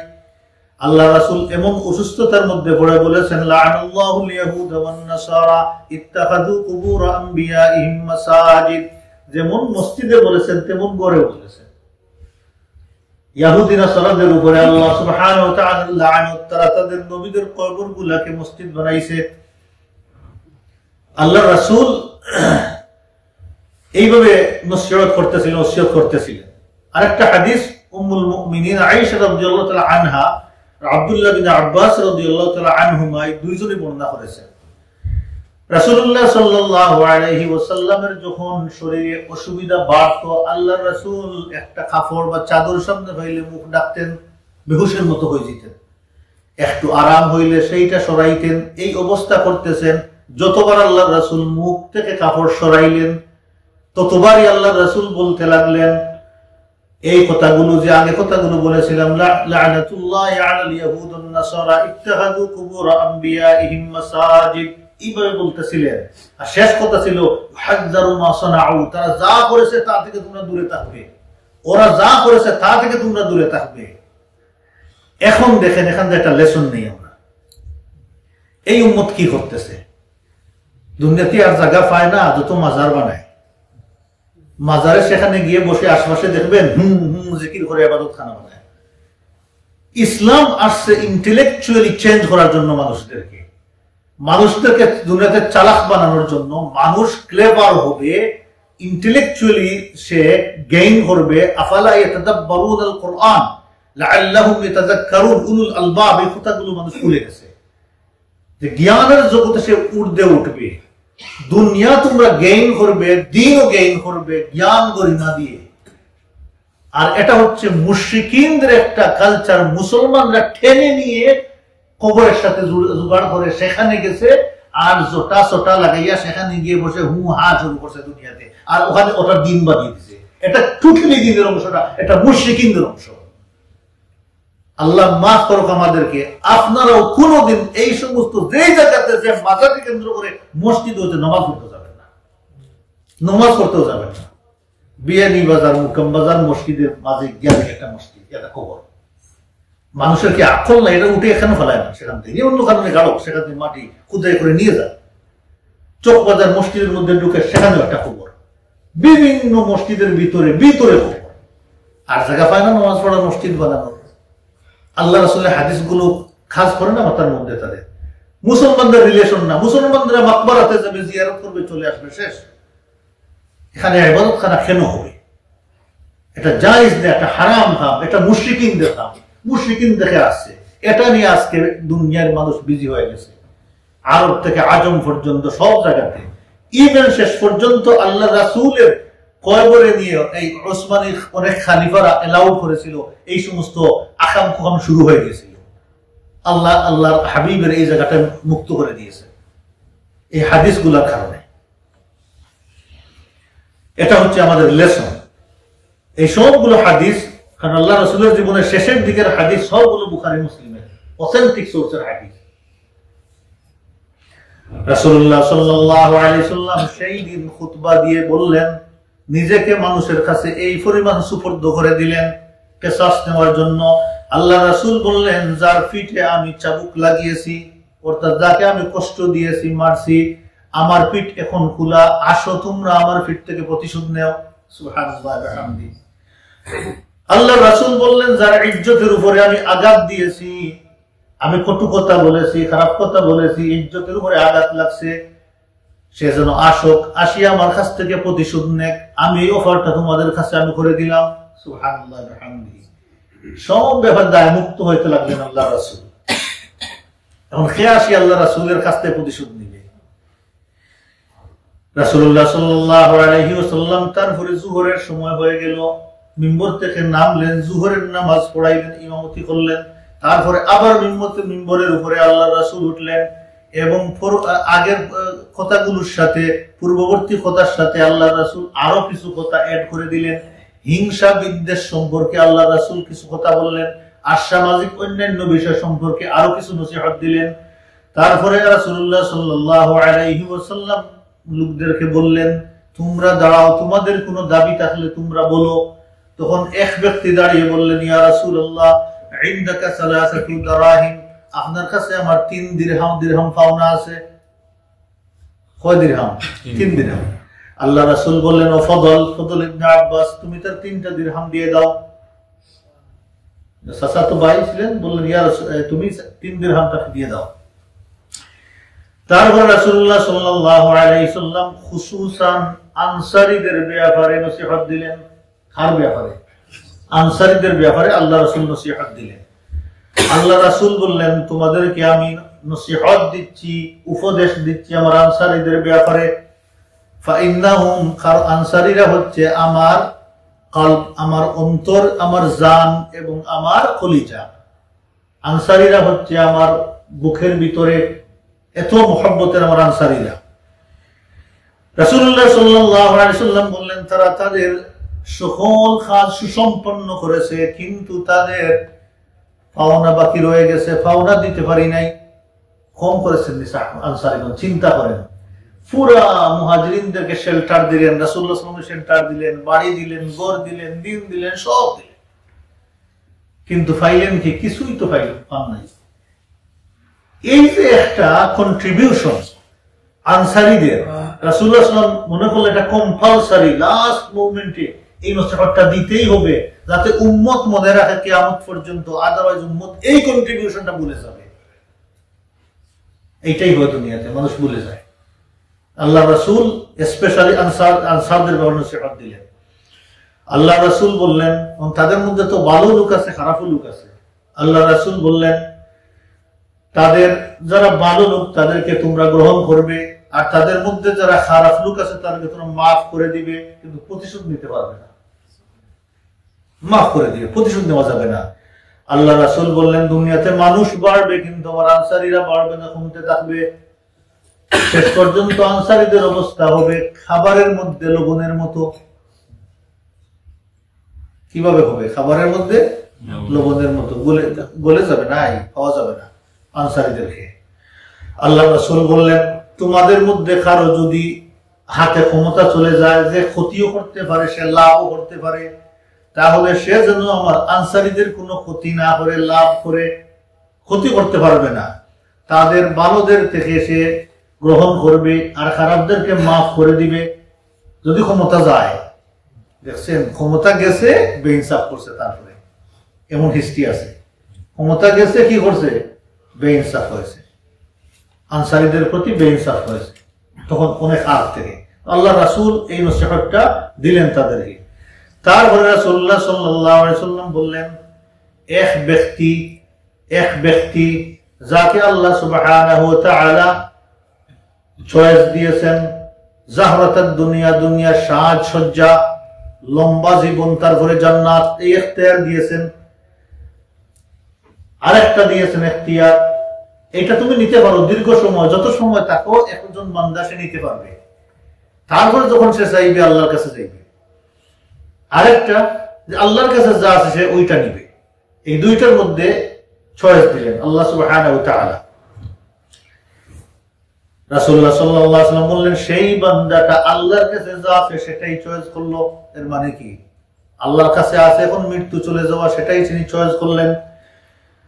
আল্লাহর রাসূল এমন অসুস্থতার মধ্যে পড়ে বলেছেন, লাআনাল্লাহুল ইয়াহুদা ওয়ান নাসারা ইত্তাখাযু কুবুর আম্বিয়াইহিম মাসাজিদ। যেমন মসজিদে বলেছেন তেমন ঘরেও বলেছেন। ইহুদি নাসারাদের উপরে আল্লাহ সুবহানাহু ওয়া তাআলার লানত, তারা তাদের নবীদের কবরগুলোকে মসজিদ বানাইছে। আল্লাহর রাসূল এইভাবে নসিহত করতেছিলেন, ওসিয়ত করতেছিলেন। আরেকটা হাদিস উম্মুল মুমিনিন আয়েশা রাদিয়াল্লাহু তাআলা আনহা, আব্দুল্লাহ বিন আব্বাস রাদিয়াল্লাহু তাআলা আনহুমা, দুইজনই বর্ণনা করেছেন। রাসূলুল্লাহ সাল্লাল্লাহু আলাইহি ওয়াসাল্লামের যখন শরীরে অসুবিধা বাড়তো, আল্লাহর রাসূল একটা কাপড় বা চাদর সামনে পাইলে মুখ ঢাকতেন, বেহুশের মতো হয়ে যেতেন। একটু আরাম হইলে সেইটা সরাইতেন। এই অবস্থা করতেছেন। যতবার আল্লাহর রাসূল মুখ থেকে কাপড় সরাইলেন, ততবারই আল্লাহর রাসূল বলতে লাগলেন এই কথাগুলো, যে আগে কথাগুলো বলেছিলাম, লা'নাতুল্লাহি আলাল ইয়াহুদ ওয়ান নাসারা ইত্তাখাযু কুবুর আম্বিয়াইহিম মাসাজিদ। এইভাবে বলতেছিলেন। আর শেষ কথা ছিল, হাযযারু মা সানাউ। তারা যা করেছে তা থেকে তোমরা দূরে থাকবে, ওরা যা করেছে তা থেকে তোমরা দূরে থাকবে। এখন দেখেন, এখান থেকে একটা লেসন নেই আমরা। এই উম্মত কি করতেছে? দুনিয়াতে আর জায়গা পায় না, যত মাজার বানায়। মাজারে সেখানে গিয়ে বসে আশপাশে দেখবেন জিকির করে ইবাদত খানা বানায়। ইসলাম আসছে ইন্টেলেকচুয়ালি চেঞ্জ করার জন্য, মানুষদেরকে দুনিয়াতে চালাক বানানোর জন্য। মানুষ ক্লেভার হবে, ইন্টেলেকচুয়ালি সে গেইন করবে। আফালা ইয়াতাদাব্বারুনাল কুরআন। লাআল্লাহুম ইয়াতাযাক্কারুন, উলুল আলবাব, এই কথাগুলো মানুষ ভুলে গেছে যে জ্ঞানের জগতে সে ঊর্ধ্বে উঠবে। দুনিয়া তোমরা গেইন করবে, দিনও গেইন করবে জ্ঞান গরিমা দিয়ে। আর এটা হচ্ছে মুশরিকিনদের একটা কালচার, মুসলমানরা টেনে নিয়ে কবরের সাথে জোগাড় করে সেখানে গেছে, আর জোটা সোটা লাগাইয়া সেখানে গিয়ে বসে হু হা শুরু করছে দুনিয়াতে, আর ওখানে ওটা দিন বানিয়ে দিছে। এটা টোটালি দিনের অংশটা, এটা মুশরিকিনদের অংশ। আল্লাহ মাফ করুক আমাদেরকে। আপনারাও কোনোদিন এই সমস্ত যেই জায়গাতে যে মাজারকে কেন্দ্র করে মসজিদ হচ্ছে নামাজ পড়তে যাবেন না, নামাজ পড়তেও যাবেন না। বিয়ানী বাজার, মুকাম বাজার মসজিদের মাঝে গিয়ে একটা মসজিদ, এটা কবর। মানুষের কি আকল না? এটা উঠে এখানে ফেলায় না, সেখান থেকে অন্য কারণে গাড়ো, সেখান থেকে মাটি খুদাই করে নিয়ে যায়। চক বাজার মসজিদের মধ্যে ঢুকে সেখানেও একটা কবর, বিভিন্ন মসজিদের ভিতরে ভিতরে কবর। আর জায়গা পায় না নামাজ পড়ার, মসজিদ বানানো। আল্লাহ রাসূলের হাদিসগুলো খাস করে না মাথার মধ্যে তাদের। মুসলমানদের রিলেশন না, মুসলমানরা মাকবারাতে যাবে, জিয়ারত করবে, চলে আসবে, শেষ। এখানে ইবাদতখানা কেন হবে? এটা জায়েজ না, এটা হারাম কাম, এটা মুশরিকিনদের কাম। মুশরিকিন দেখে আসছে, এটা নিয়ে আজকে দুনিয়ার মানুষ বিজি হয়ে গেছে। আরব থেকে আজম পর্যন্ত সব জায়গাতে, ইভেন শেষ পর্যন্ত আল্লাহ রাসূলের কয়বরে নিয়ে এই ওসমানী অনেক খালিফারা এলাউড করেছিল, এই সমস্ত আকাম কুকাম শুরু হয়ে গেছিল। আল্লাহর হাবিবের এই জায়গাটা মুক্ত করে দিয়েছে এই হাদিসগুলোর কারণে। এটা হচ্ছে আমাদের লেসন। এই সবগুলো হাদিস, কারণ আল্লাহ রাসূলের জীবনের শেষের দিকের হাদিস সবগুলো বুখারী মুসলিমের অথেন্টিক সোর্সের হাদিস। রাসূলুল্লাহ সাল্লাল্লাহু আলাইহি সাল্লাম সেই দিন খুতবা দিয়ে বললেন, নিজেকে মানুষের কাছে এই পরিমাণ সুপর্দ করে দিলেন কিসাস নেওয়ার জন্য। আল্লাহ রাসূল বললেন, যার পিঠে আমি চাবুক লাগিয়েছি, অর্থাৎ যাকে আমি কষ্ট দিয়েছি, মারছি, আমার পিঠ এখন খোলা, আসো তোমরা আমার পিঠ থেকে প্রতিশোধ নেও। সুবহানাল্লাহ ওয়া বিহামদিহি। আল্লাহ রাসূল বললেন, যার ইজ্জতের উপরে আমি আঘাত দিয়েছি, আমি কটু কথা বলেছি, খারাপ কথা বলেছি, ইজ্জতের উপরে আঘাত লাগছে, সে যেন আসুক, আসিয়া আমার কাছ থেকে প্রতিশোধ নেক। আমি এই অফারটা তোমাদের কাছে আমি করে দিলাম। সুবহানাল্লাহ ওয়া বিহামদিহি। সব ব্যাপার দায় মুক্ত হইতে লাগলেন আল্লাহ রাসূল। এখন কে আসি আল্লাহ রাসূলের কাছ থেকে প্রতিশোধ নিবে? রাসূলুল্লাহ সাল্লাল্লাহু আলাইহি ওয়াসাল্লাম তারপরে যোহরের সময় হয়ে গেল, মিম্বর থেকে নামলেন, যোহরের নামাজ পড়াইলেন, ইমামতি করলেন। তারপরে আবার মিম্বরের উপরে আল্লাহ রাসূল উঠলেন এবং আগের কথাগুলোর সাথে, পূর্ববর্তী কথার সাথে আল্লাহ রাসূল আরো কিছু কথা অ্যাড করে দিলেন। হিংসা বিদ্বেষ সম্পর্কে আল্লাহ রাসূল কিছু কথা বললেন, আর সামাজিক অন্যান্য বিষয় সম্পর্কে আরো কিছু নসিহত দিলেন। তারপরে রাসূলুল্লাহ সাল্লাল্লাহু আলাইহি ওয়াসাল্লাম লোকদেরকে বললেন, তোমরা দাঁড়াও, তোমাদের কোনো দাবি থাকলে তোমরা বলো। তখন এক ব্যক্তি দাঁড়িয়ে বললেন, ইয়া রাসূলুল্লাহ, ইনদাকা সালাসাতু দারাহিম, আপনার কাছে আমার 3 দিরহাম পাওনা আছে। কয় দিরহাম? 3 দিরহাম। আল্লাহ রাসূল বললেন, ও ফদল ইবনে আব্বাস, তুমি তার 3টা দিরহাম দিয়ে দাও। চাচাতো ভাই ছিলেন, বললেন, ইয়া রাসূল, তুমি 3 দিরহামটা দিয়ে দাও। তারপর রাসূলুল্লাহ সাল্লাল্লাহু আলাইহি সাল্লাম খুসুসান আনসারীদের ব্যাপারে নসিহত দিলেন। কার ব্যাপারে? আনসারীদের ব্যাপারে আল্লাহ রাসূল নসিহত দিলেন। আল্লাহ রাসূল বললেন, তোমাদেরকে আমি নসিহত দিচ্ছি, উপদেশ দিচ্ছি আমার আনসারীদের ব্যাপারে। ফাইন্নাহুম, আনসারীরা হচ্ছে আমার কলব, আমার অন্তর, আমার জান এবং আমার কলিজা। আনসারীরা হচ্ছে আমার বুকের ভিতরে, এত মহব্বতের আমার আনসারীরা। রাসূলুল্লাহ সাল্লাল্লাহু আলাইহি ওয়াসাল্লাম বললেন, তারা তাদের সকল কাজ সুসম্পন্ন করেছে, কিন্তু তাদের পাওনা বাকি রয়ে গেছে, পাওনা দিতে পারি নাই। কম করেছেন আনসারীগণ, চিন্তা করেন। পুরা মুহাজিরিনদেরকে শেল্টার দিলেন, রাসূলুল্লাহ সাল্লাল্লাহু আলাইহি ওয়াসাল্লাম শেল্টার দিলেন, বাড়ি দিলেন, ঘর দিলেন, দিন দিলেন, সব দিলেন, কিন্তু পাইলেন কি? কিছুই তো পান নাই। এই যে একটা কন্ট্রিবিউশন আনসারীদের, রাসূলুল্লাহ সাল্লাল্লাহু আলাইহি ওয়াসাল্লাম মনে করলে এটা কম্পালসারি, লাস্ট মোমেন্টে এই নসিহতটা দিতেই হবে, যাতে উম্মত মনে রাখে কিয়ামত পর্যন্ত, আদারওয়াইজ উম্মত এই কন্ট্রিবিউশনটা ভুলে যাবে। এইটাই হয় দুনিয়াতে, মানুষ ভুলে যায়। আল্লাহ রাসূল স্পেশালি আনসারদের ব্যাপারে নসিহত দিলেন। আল্লাহ রাসূল বললেন, তাদের মধ্যে তো ভালো লোক আছে, খারাপও লোক আছে। আল্লাহ রাসূল বললেন, তাদের যারা ভালো লোক তাদেরকে তোমরা গ্রহণ করবে, আর তাদের মধ্যে যারা খারাপ লোক আছে তাদেরকে তোমরা মাফ করে দিবে, কিন্তু প্রতিশোধ নিতে পারবে না। মাফ করে দিবে, প্রতিশোধ নেওয়া যাবে না। আল্লাহ রাসূল বললেন, দুনিয়াতে মানুষ বাড়বে কিন্তু আমার আনসারীরা বাড়বে না, কমতে থাকবে। শেষ পর্যন্ত আনসারীদের অবস্থা হবে খাবারের মধ্যে লবণের মতো। কিভাবে হবে? খাবারের মধ্যে লবণের মতো, গলে যাবে না, খাওয়া যাবে না আনসারীদেরকে। আল্লাহ রাসূল বললেন, তোমাদের মধ্যে কারো যদি হাতে ক্ষমতা চলে যায় যে ক্ষতিও করতে পারে, সে লাভও করতে পারে, তাহলে সে যেন আমার আনসারীদের কোনো ক্ষতি না করে, লাভ করে ক্ষতি করতে পারবে না। তাদের ভালোদের থেকে সে গ্রহণ করবে আর খারাপদেরকে মাফ করে দিবে যদি ক্ষমতা যায়। দেখছেন, ক্ষমতা গেছে বেইনসাফ করছে, তারপরে এমন হিস্ট্রি আছে। ক্ষমতা গেছে, কি করছে? বেইনসাফ হয়েছে, আনসারীদের প্রতি বেইনসাফ হয়েছে, তখন অনেক আগ থেকে আল্লাহ রাসূল এই নসিহতটা দিলেন তাদেরকে। তারপরে রাসূলুল্লাহ সাল্লাল্লাহু আলাইহি ওয়াসাল্লাম বললেন, এক ব্যক্তি যাকে আল্লাহ সুবহানাহু ওয়া তাআলা চয়েস দিয়েছেন, জাহরাতাদ দুনিয়া, দুনিয়ার সাজসজ্জা, লম্বা জীবন, তারপরে জান্নাত, এই ইখতিয়ার দিয়েছেন। আরেকটা দিয়েছেন ইখতিয়ার, এটা তুমি নিতে পারো দীর্ঘ সময়, যত সময় থাকো একজন বান্দা সে নিতে পারবে। তারপরে যখন সে চাইবে আল্লাহর কাছে চাইবে। আরেকটা, যে আল্লাহর কাছে যা আছে সে ওইটা নিবে। এই দুইটার মধ্যে চয়েস দিলেন আল্লাহ সুবহানাহু ওয়া তাআলা। রাসূলুল্লাহ সাল্লাল্লাহু আলাইহি ওয়াসাল্লাম বললেন, সেই বান্দাটা আল্লাহর কাছে যা আছে সেটাই চয়েস করলো। এর মানে কি? আল্লাহর কাছে আছে এখন মৃত্যু চলে যাওয়া, সেটাই তিনি চয়েস করলেন।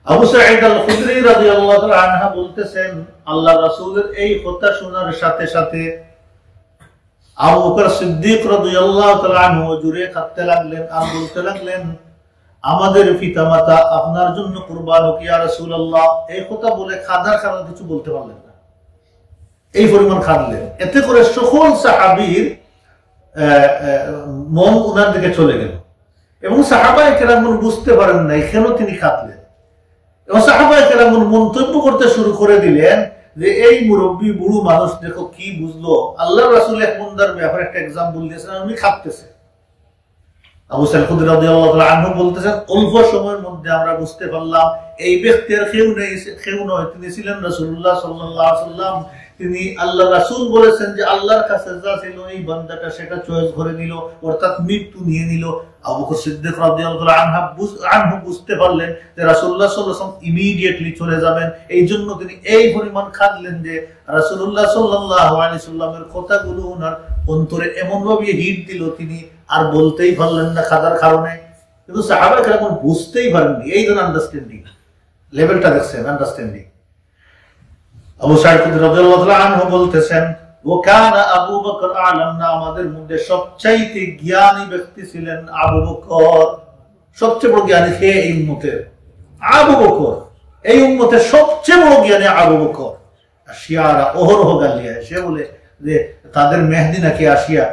আবু সাঈদ আল-খুদরি রাদিয়াল্লাহু তাআলা আনহু বলতেছেন, আল্লাহ রাসূলের এই কথা শোনার সাথে সাথে আবু বকর সিদ্দিক রাদিয়াল্লাহু তাআলা আনহু জুরে কাঁদতে লাগলেন আর বলতে লাগলেন, আমাদের পিতামাতা আপনার জন্য কুরবান হোক ইয়া রাসূলুল্লাহ। এই কথা বলে খাদার কারণ কিছু বলতে পারলেন না, এই পরিমাণ কাঁদলেন। এতে করে সকল সাহাবীর মন ওনার দিকে চলে গেল, এবং সাহাবায়ে কেরাম বুঝতে পারেন না কেন তিনি কাঁদলেন, এবং সাহাবায়ে কেরাম মন্তব্য করতে শুরু করে দিলেন যে এই মুরব্বী বুড়ো মানুষ দেখো কি বুঝলো। আল্লাহ রাসূল এক বান্দার ব্যাপারে একটা এক্সাম্পল দিয়েছেন, উনি কাঁদতেছে। আবু সাঈদ খুদরি রাদিয়াল্লাহু তাআলা আনহু বলতেছেন, অল্প সময়ের মধ্যে আমরা বুঝতে পারলাম এই ব্যক্তির কেউ নয়, তিনি ছিলেন রাসূলুল্লাহ সাল্লাল্লাহু আলাইহি ওয়াসাল্লাম। তিনি আল্লাহ রাসূল বলেছেন যে আল্লাহর কাছে যা ছিল এই বান্দাটা সেটা চয়েস করে নিল, অর্থাৎ মৃত্যু নিয়ে নিল। আবু বকর সিদ্দিক রাদিয়াল্লাহু তাআলা আনহু বুঝতে পারলেন যে রাসূলুল্লাহ সাল্লাল্লাহু আলাইহি ওয়াসাল্লাম ইমিডিয়েটলি চলে যাবেন, এই জন্য তিনি এই পরিমাণ কাঁদলেন যে রাসূলুল্লাহ সাল্লাল্লাহু আলাইহি ওয়াসাল্লামের কথাগুলো ওনার অন্তরে এমন ভাবে হিট দিল, তিনি আর বলতেই পারলেন না কাদার কারণে। কিন্তু সাহাবায়ে কেরাম বুঝতেই পারেননি। এই ধরনের আন্ডারস্ট্যান্ডিং লেভেলটা দেখছেন, আন্ডারস্ট্যান্ডিং। আবু সাঈদ খুদরি রাদিয়াল্লাহু তাআলা আনহু বলতেছেন, ওয়া কানা আবু বকর আ'লামনা, আমাদের মধ্যে সবচাইতে জ্ঞানী ব্যক্তি ছিলেন আবু বকর। সবচেয়ে বড় জ্ঞানী কে? এই উম্মতের আবু বকর। এই উম্মতের সবচেয়ে বড় জ্ঞানী আবু বকর। শিয়ারা অহরহ গালিয়া, সে বলে যে তাদের মেহেদি নাকি আসিয়া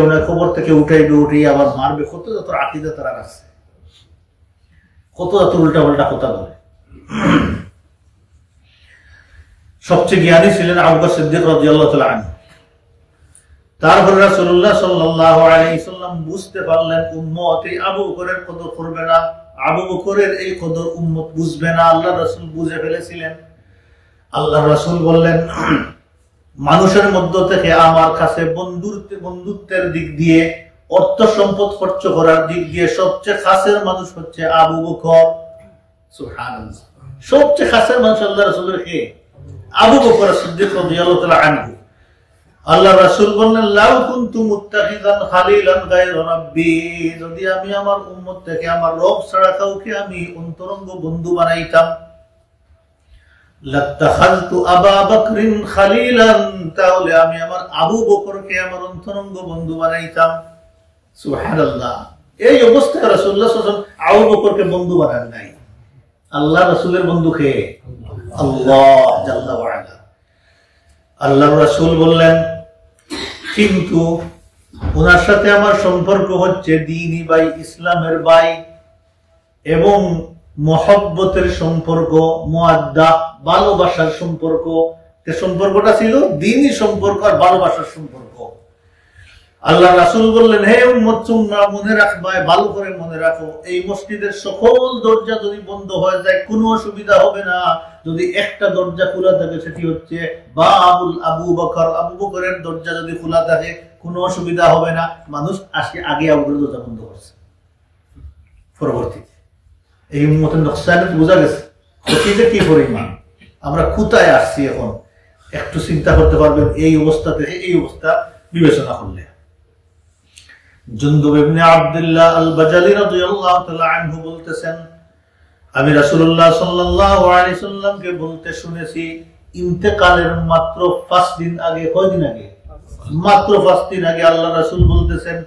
ওনার খবর থেকে উঠে আবার মারবে। কত যত আকীদা তারা রাখছে, কত যত উল্টা পাল্টা কথা বলে। সবচেয়ে জ্ঞানী ছিলেন আবু বকর সিদ্দিক রাদিয়াল্লাহু তাআলা আনহু। তারপরে রাসূলুল্লাহ সাল্লাল্লাহু আলাইহি ওয়াসাল্লাম বুঝতে পারলেন উম্মত এই আবু বকরের কদর করবে না, আবু বকরের এই কদর উম্মত বুঝবে না। আল্লাহ রাসূল বুঝে ফেলেছিলেন। আল্লাহ রাসূল বললেন, মানুষের মধ্য থেকে আমার কাছে বন্ধুত্বের দিক দিয়ে, অর্থ সম্পদ খরচ করার দিক দিয়ে সবচেয়ে কাছের মানুষ হচ্ছে আবু বকর। সুবহানাল্লাহ, সবচেয়ে কাছের মানুষ আল্লাহ রাসূলের কে? আবু বকর সিদ্দিক রাদিয়াল্লাহু তাআলা আনহু। আল্লাহ রাসূল বললেন, লাউ কুনতু মুত্তাখিযান খালিলান গায়রা রাব্বি, যদি আমি আমার উম্মত থেকে আমার রব ছাড়া কাউকে আমি অন্তরঙ্গ বন্ধু বানাইতাম, লাত্তাখাযতু আবা বকরিন খালিলান, তাহলে আমি আমার আবু বকরকে আমার অন্তরঙ্গ বন্ধু বানাইতাম। সুবহানাল্লাহ। এই অবস্থায় রাসূলুল্লাহ সাল্লাল্লাহু আলাইহি ওয়াসাল্লাম আবু বকরকে বন্ধু বানান নাই। আল্লাহ রাসূলের বন্ধু কে? আল্লাহ জাল্লা ওয়া আলা। আল্লাহর রাসূল বললেন, কিন্তু ওনার সাথে আমার সম্পর্ক হচ্ছে দ্বীনি ভাই, ইসলামের ভাই, এবং মহব্বতের সম্পর্ক, মুআদ্দা, ভালোবাসার সম্পর্ক। সম্পর্কটা ছিল দ্বীনি সম্পর্ক আর ভালোবাসার সম্পর্ক। আল্লাহ রাসূল বললেন, হে উম্মত, তোমরা মনে রাখবা, ভালো করে মনে রাখো, এই মসজিদের সকল দরজা যদি বন্ধ হয়ে যায় কোনো অসুবিধা হবে না। যদি একটা দরজা খোলা থাকে সেটি হচ্ছে বাবুল আবু বকর, আবু বকরের দরজা যদি খোলা থাকে কোনো অসুবিধা হবে না। মানুষ আগে আবু বকরের দরজা বন্ধ করছে। পরবর্তীতে এই উম্মতের নকশানে বোঝা গেছে ক্ষতিটা কি পরিমাণ, আমরা কোথায় আসছি এখন। একটু চিন্তা করতে পারবেন এই অবস্থা থেকে এই অবস্থা বিবেচনা করলে। জুনদুব ইবনে আব্দুল্লাহ আল-বাজালি রাদিয়াল্লাহু তাআলা আনহু বলতেছেন, আমি রাসূলুল্লাহ সাল্লাল্লাহু আলাইহি সাল্লামকে বলতে শুনেছি ইন্তেকালের মাত্র 5 দিন আগে, কয়দিন আগে? মাত্র 5 দিন আগে আল্লাহ রাসূল বলতেছেন,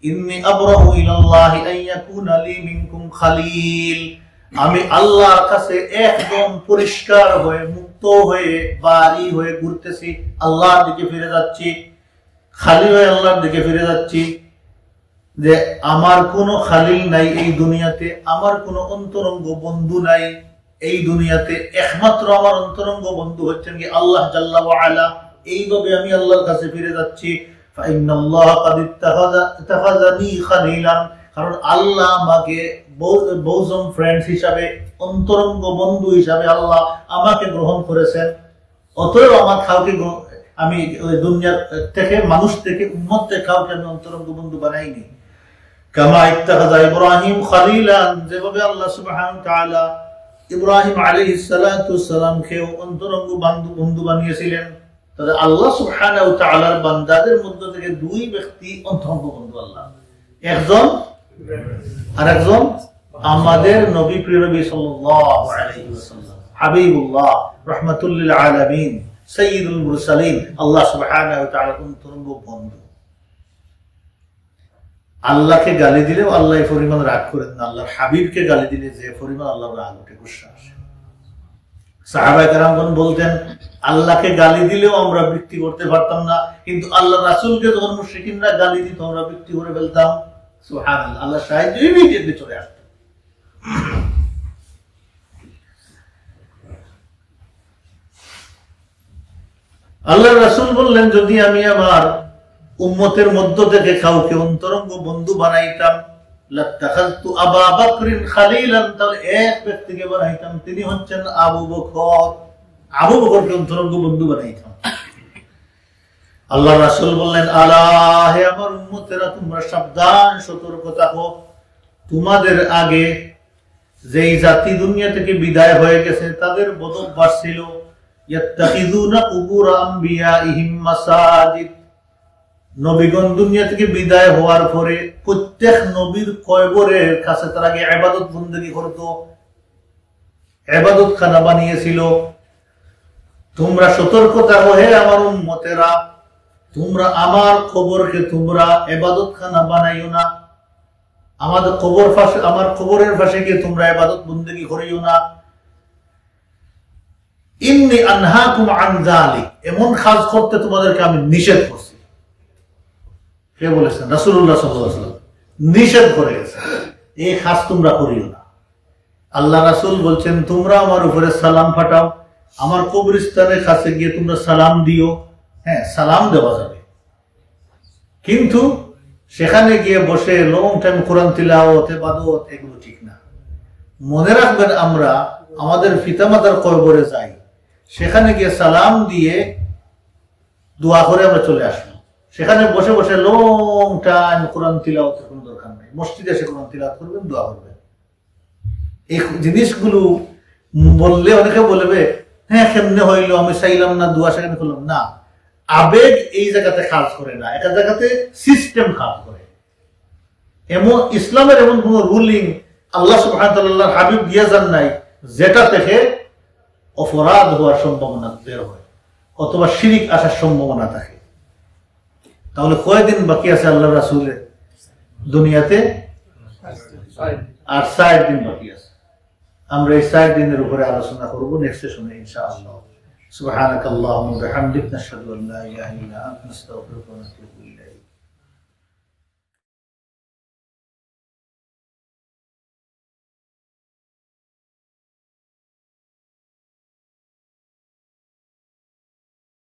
ইন্নী আবরাহু ইলাল্লাহি আন ইয়াকুনা লি মিনকুম খালিল, আমি আল্লাহর কাছে একদম পরিষ্কার হয়ে, মুক্ত হয়ে, বাড়ি হয়ে ঘুরতেছি, আল্লাহর দিকে ফিরে যাচ্ছি, খালি হয়ে আল্লাহর দিকে ফিরে যাচ্ছি। যে আমার কোনো খালিল নাই এই দুনিয়াতে, আমার কোনো অন্তরঙ্গ বন্ধু নাই এই দুনিয়াতে, একমাত্র আমার অন্তরঙ্গ বন্ধু হচ্ছেন কি আল্লাহ জাল্লা ওয়া আলা। এইভাবে আমি আল্লাহর কাছে ফিরে যাচ্ছি। ফাইনাল্লাহ ক্বাদ ইত্তাখাযানি খালিলান, কারণ আল্লাহ আমাকে বোজন ফ্রেন্ডস হিসাবে, অন্তরঙ্গ বন্ধু হিসাবে আল্লাহ আমাকে গ্রহণ করেছেন। অতএব আমার কাউকে আমি দুনিয়া থেকে, মানুষ থেকে, উম্মত থেকে কাউকে আমি অন্তরঙ্গ বন্ধু বানাইনি। কামা ইত্তাখাযা ইব্রাহিম খালিলান, যেভাবে আল্লাহ সুবহানাহু ওয়া তাআলা ইব্রাহিম আলাইহিস সালাতু ওয়াস সালামকে অন্তরঙ্গ বন্ধু বানিয়েছিলেন। তবে আল্লাহ সুবহানাহু ওয়া তাআলার বান্দাদের মধ্যে থেকে দুই ব্যক্তি অন্তরঙ্গ বন্ধু আল্লাহ, একজন আর একজন আমাদের নবী, প্রিয় নবী সাল্লাল্লাহু আলাইহি ওয়াসাল্লাম, হাবিবুল্লাহ, রাহমাতুল লিল আলামিন, সাইয়্যিদুল মুরসালিন, আল্লাহ সুবহানাহু ওয়া তাআলার অন্তরঙ্গ বন্ধু। আল্লাহকে গালি দিলেও আল্লাহ এই পরিমাণ রাগ করেন না, আল্লাহর হাবিবকে গালি দিলে যে পরিমাণ আল্লাহর রাগ ওঠে, গুসা আসে। সাহাবায়ে কেরামগণ বলতেন, আল্লাহকে গালি দিলেও আমরা বৃত্তি করতে পারতাম না, কিন্তু আল্লাহ রাসূলকে যখন মুশরিকিনরা গালি দিত আমরা বৃত্তি করে ফেলতাম। সুবহানাল্লাহ, আল্লাহ সাহায্য ইমিডিয়েটলি চলে আসতো। আল্লাহ রাসূল বললেন, যদি আমি আমার উম্মতের মধ্য থেকে কাউকে অন্তরঙ্গ বন্ধু বানাইতাম, লাত্তাখাযতু আবা বকরিন খালিলান, তাহলে এক ব্যক্তিকে বানাইতাম, তিনি হচ্ছেন আবু বকর। আবু বকরকে অন্তরঙ্গ বন্ধু বানাইতাম। আল্লাহ রাসূল বললেন, আলা, হে আমার উম্মতেরা, তোমরা সাবধান, সতর্ক থাকো। তোমাদের আগে যেই জাতি দুনিয়া থেকে বিদায় হয়ে গেছে তাদের বদঅভ্যাস ছিল ইয়াত্তাখিযুনা কুবুর আম্বিয়াইহিম মাসাজিদ। নবীগণ দুনিয়া থেকে বিদায় হওয়ার পরে প্রত্যেক নবীর কবরের কাছে তারা গিয়ে ইবাদত বন্দেগী করত, ইবাদত খানা বানিয়েছিল। তোমরা সতর্ক থাকো হে আমার উম্মতেরা, তোমরা আমার কবরকে তোমরা ইবাদত খানা বানাইও না, আমাদের কবর পাশে, আমার কবরের পাশে গিয়ে তোমরা ইবাদত বন্দেগী করিও না। ইন্নী আনহাকুম আন যালিক, এমন কাজ করতে তোমাদেরকে আমি নিষেধ করছি। কে বলেছেন? রাসূলুল্লাহ সাল্লাল্লাহু আলাইহি ওয়াসাল্লাম নিষেধ করে গেছেন, এই কাজ তোমরা করিও না। আল্লাহ রাসূল বলছেন, তোমরা আমার উপরে সালাম পাঠাও, আমার কবরস্থানের কাছে গিয়ে তোমরা সালাম দিও। হ্যাঁ, সালাম দেওয়া যাবে, কিন্তু সেখানে গিয়ে বসে লং টাইম কোরআন তিলাওয়াত, ইবাদত, এগুলো ঠিক না। মনে রাখবেন, আমরা আমাদের পিতামাতার কবরে যাই, সেখানে গিয়ে সালাম দিয়ে দোয়া করে আমরা চলে আসবো। সেখানে বসে বসে লং টাইম কোরআন তিলাওয়াতের কোনো দরকার নেই। মসজিদে এসে কোরআন তিলাওয়াত করবেন, দোয়া করবেন। এই জিনিসগুলো বললে অনেকে বলবে, হ্যাঁ কেমনে হইলো, আমি চাইলাম না, দোয়া সেখানে করলাম না। আবেগ এই জায়গাতে কাজ করে না, একটা জায়গাতে সিস্টেম কাজ করে। এমন ইসলামের এমন কোন রুলিং আল্লাহ সুবহানাহু ওয়া তাআলার হাবিব দিয়ে যান নাই যেটা থেকে অপরাধ হওয়ার সম্ভাবনা বের হয় অথবা শিরিক আসার সম্ভাবনা থাকে। তাহলে কয়দিন বাকি আছে আল্লাহ রাসূলের দুনিয়াতে? আর 60 দিন বাকি আছে। আমরা এই 60 দিনের উপরে আলোচনা করব নেক্সট সেশনে ইনশাআল্লাহ। সুবহানাকাল্লাহুম্মা ওয়া বিহামদিকা, নাশহাদু আন লা ইলাহা ইল্লা আনতা, নাস্তাগফিরুকা ওয়া নাতুবু ইলাইক।